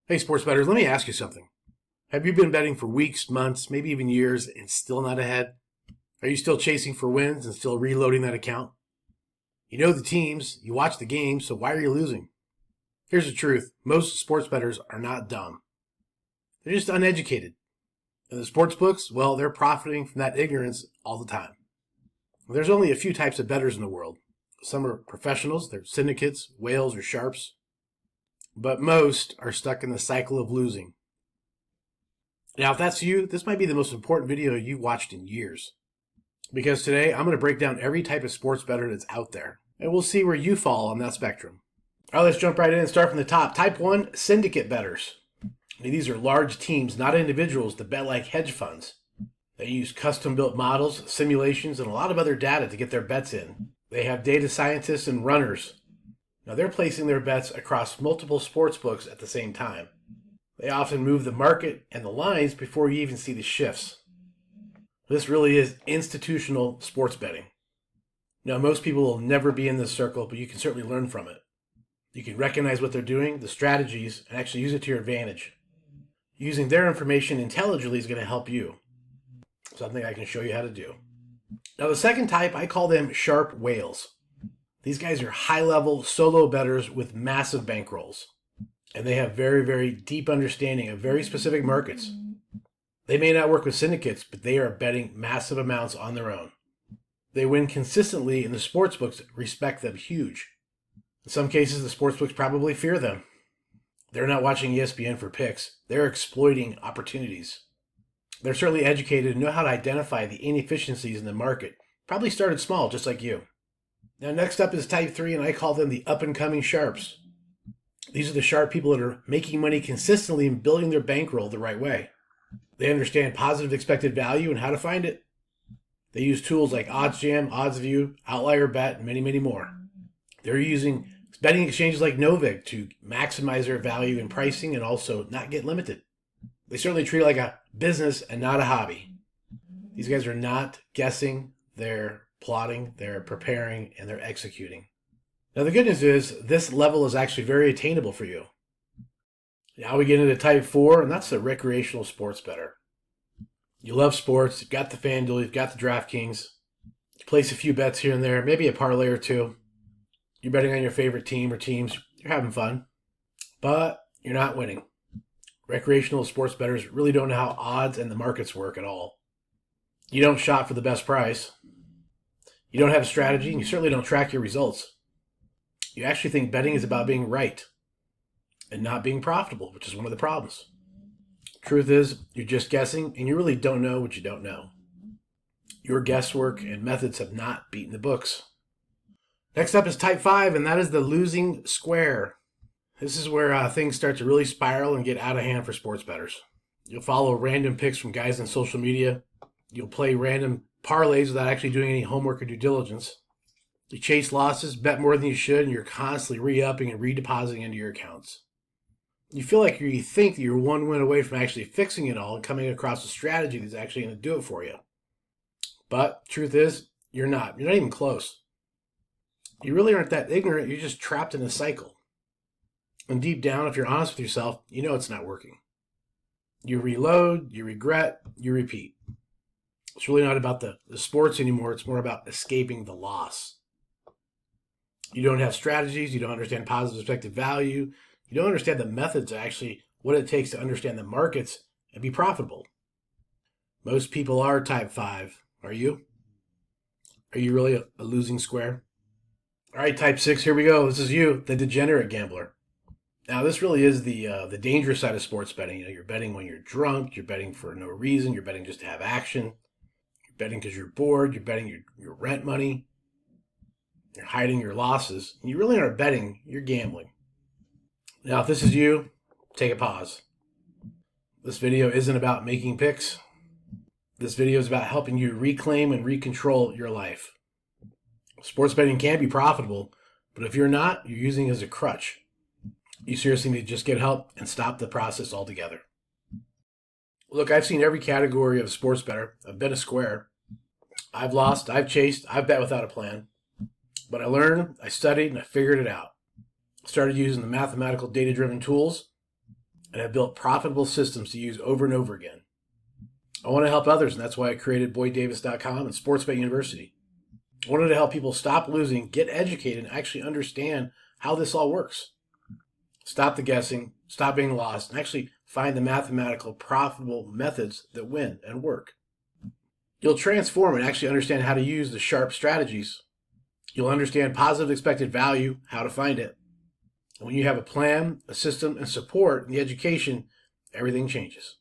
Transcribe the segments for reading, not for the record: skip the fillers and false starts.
Hey, sports bettors, let me ask you something. Have you been betting for weeks, months, maybe even years and still not ahead? Are you still chasing for wins and still reloading that account? You know the teams, you watch the games, so why are you losing? Here's the truth. Most sports bettors are not dumb. They're just uneducated. And the sports books, well, they're profiting from that ignorance all the time. There's only a few types of bettors in the world. Some are professionals, they're syndicates, whales, or sharps. But most are stuck in the cycle of losing. Now, if that's you, this might be the most important video you've watched in years. Because today, I'm going to break down every type of sports bettor that's out there. And we'll see where you fall on that spectrum. All right, let's jump right in and start from the top. Type 1, syndicate bettors. These are large teams, not individuals, that bet like hedge funds. They use custom-built models, simulations, and a lot of other data to get their bets in. They have data scientists and runners. Now, they're placing their bets across multiple sports books at the same time. They often move the market and the lines before you even see the shifts. This really is institutional sports betting. Now, most people will never be in this circle, but you can certainly learn from it. You can recognize what they're doing, the strategies, and actually use it to your advantage. Using their information intelligently is going to help you. Something I can show you how to do. Now, the second type, I call them sharp whales. These guys are high-level solo bettors with massive bankrolls. And they have very, very deep understanding of very specific markets. They may not work with syndicates, but they are betting massive amounts on their own. They win consistently, and the sportsbooks respect them huge. In some cases, the sportsbooks probably fear them. They're not watching ESPN for picks. They're exploiting opportunities. They're certainly educated and know how to identify the inefficiencies in the market. Probably started small, just like you. Now, next up is type 3, and I call them the up-and-coming sharps. These are the sharp people that are making money consistently and building their bankroll the right way. They understand positive expected value and how to find it. They use tools like OddsJam, OddsView, Outlier.bet, and many, many more. They're using betting exchanges like Novig to maximize their value in pricing and also not get limited. They certainly treat it like a business and not a hobby. These guys are not guessing, they're plotting, they're preparing, and they're executing. Now, the good news is this level is actually very attainable for you. Now we get into type 4, and that's the recreational sports bettor. You love sports, you've got the FanDuel, you've got the DraftKings. You place a few bets here and there, maybe a parlay or two. You're betting on your favorite team or teams. You're having fun, but you're not winning. Recreational sports bettors really don't know how odds and the markets work at all. You don't shop for the best price. You don't have a strategy, and you certainly don't track your results. You actually think betting is about being right and not being profitable, which is one of the problems. Truth is, you're just guessing, and you really don't know what you don't know. Your guesswork and methods have not beaten the books. Next up is type 5, and that is the losing square. This is where things start to really spiral and get out of hand for sports bettors. You'll follow random picks from guys on social media. You'll play random parlays without actually doing any homework or due diligence. You chase losses, bet more than you should, and you're constantly re-upping and redepositing into your accounts. You feel like you think that you're one win away from actually fixing it all and coming across a strategy that's actually going to do it for you. But truth is, you're not. You're not even close. You really aren't that ignorant. You're just trapped in a cycle. And deep down, if you're honest with yourself, you know it's not working. You reload, you regret, you repeat. It's really not about the sports anymore. It's more about escaping the loss. You don't have strategies. You don't understand positive expected value. You don't understand the methods, actually, what it takes to understand the markets and be profitable. Most people are type 5. Are you? Are you really a losing square? All right, type 6, here we go. This is you, the degenerate gambler. Now, this really is the dangerous side of sports betting. You know, you're betting when you're drunk. You're betting for no reason. You're betting just to have action. You're betting because you're bored. You're betting your rent money. You're hiding your losses. And you really aren't betting. You're gambling. Now, if this is you, take a pause. This video isn't about making picks. This video is about helping you reclaim and recontrol your life. Sports betting can be profitable, but if you're not, you're using it as a crutch. You seriously need to just get help and stop the process altogether. Look, I've seen every category of sports bettor. I've been a square. I've lost, I've chased, I've bet without a plan. But I learned, I studied, and I figured it out. Started using the mathematical data-driven tools, and have built profitable systems to use over and over again. I want to help others, and that's why I created BoydDavis.com and SportsBet University. I wanted to help people stop losing, get educated, and actually understand how this all works. Stop the guessing, stop being lost, and actually find the mathematical, profitable methods that win and work. You'll transform and actually understand how to use the sharp strategies. You'll understand positive expected value, how to find it. And when you have a plan, a system, and support in the education, everything changes.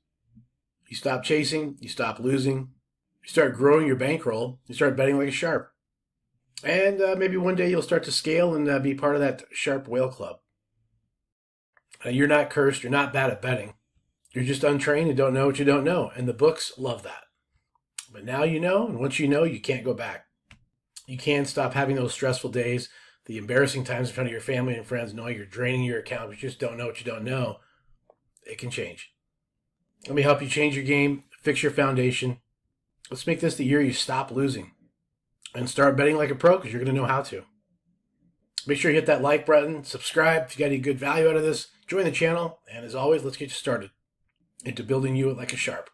You stop chasing, you stop losing, you start growing your bankroll, you start betting like a sharp. And maybe one day you'll start to scale and be part of that sharp whale club. You're not cursed, you're not bad at betting. You're just untrained and don't know what you don't know. And the books love that. But now you know, and once you know, you can't go back. You can't stop having those stressful days, the embarrassing times in front of your family and friends, knowing you're draining your account, but you just don't know what you don't know. It can change. Let me help you change your game, fix your foundation. Let's make this the year you stop losing and start betting like a pro, because you're going to know how to. Make sure you hit that like button, subscribe if you got any good value out of this, join the channel, and as always, let's get you started into building you like a sharp.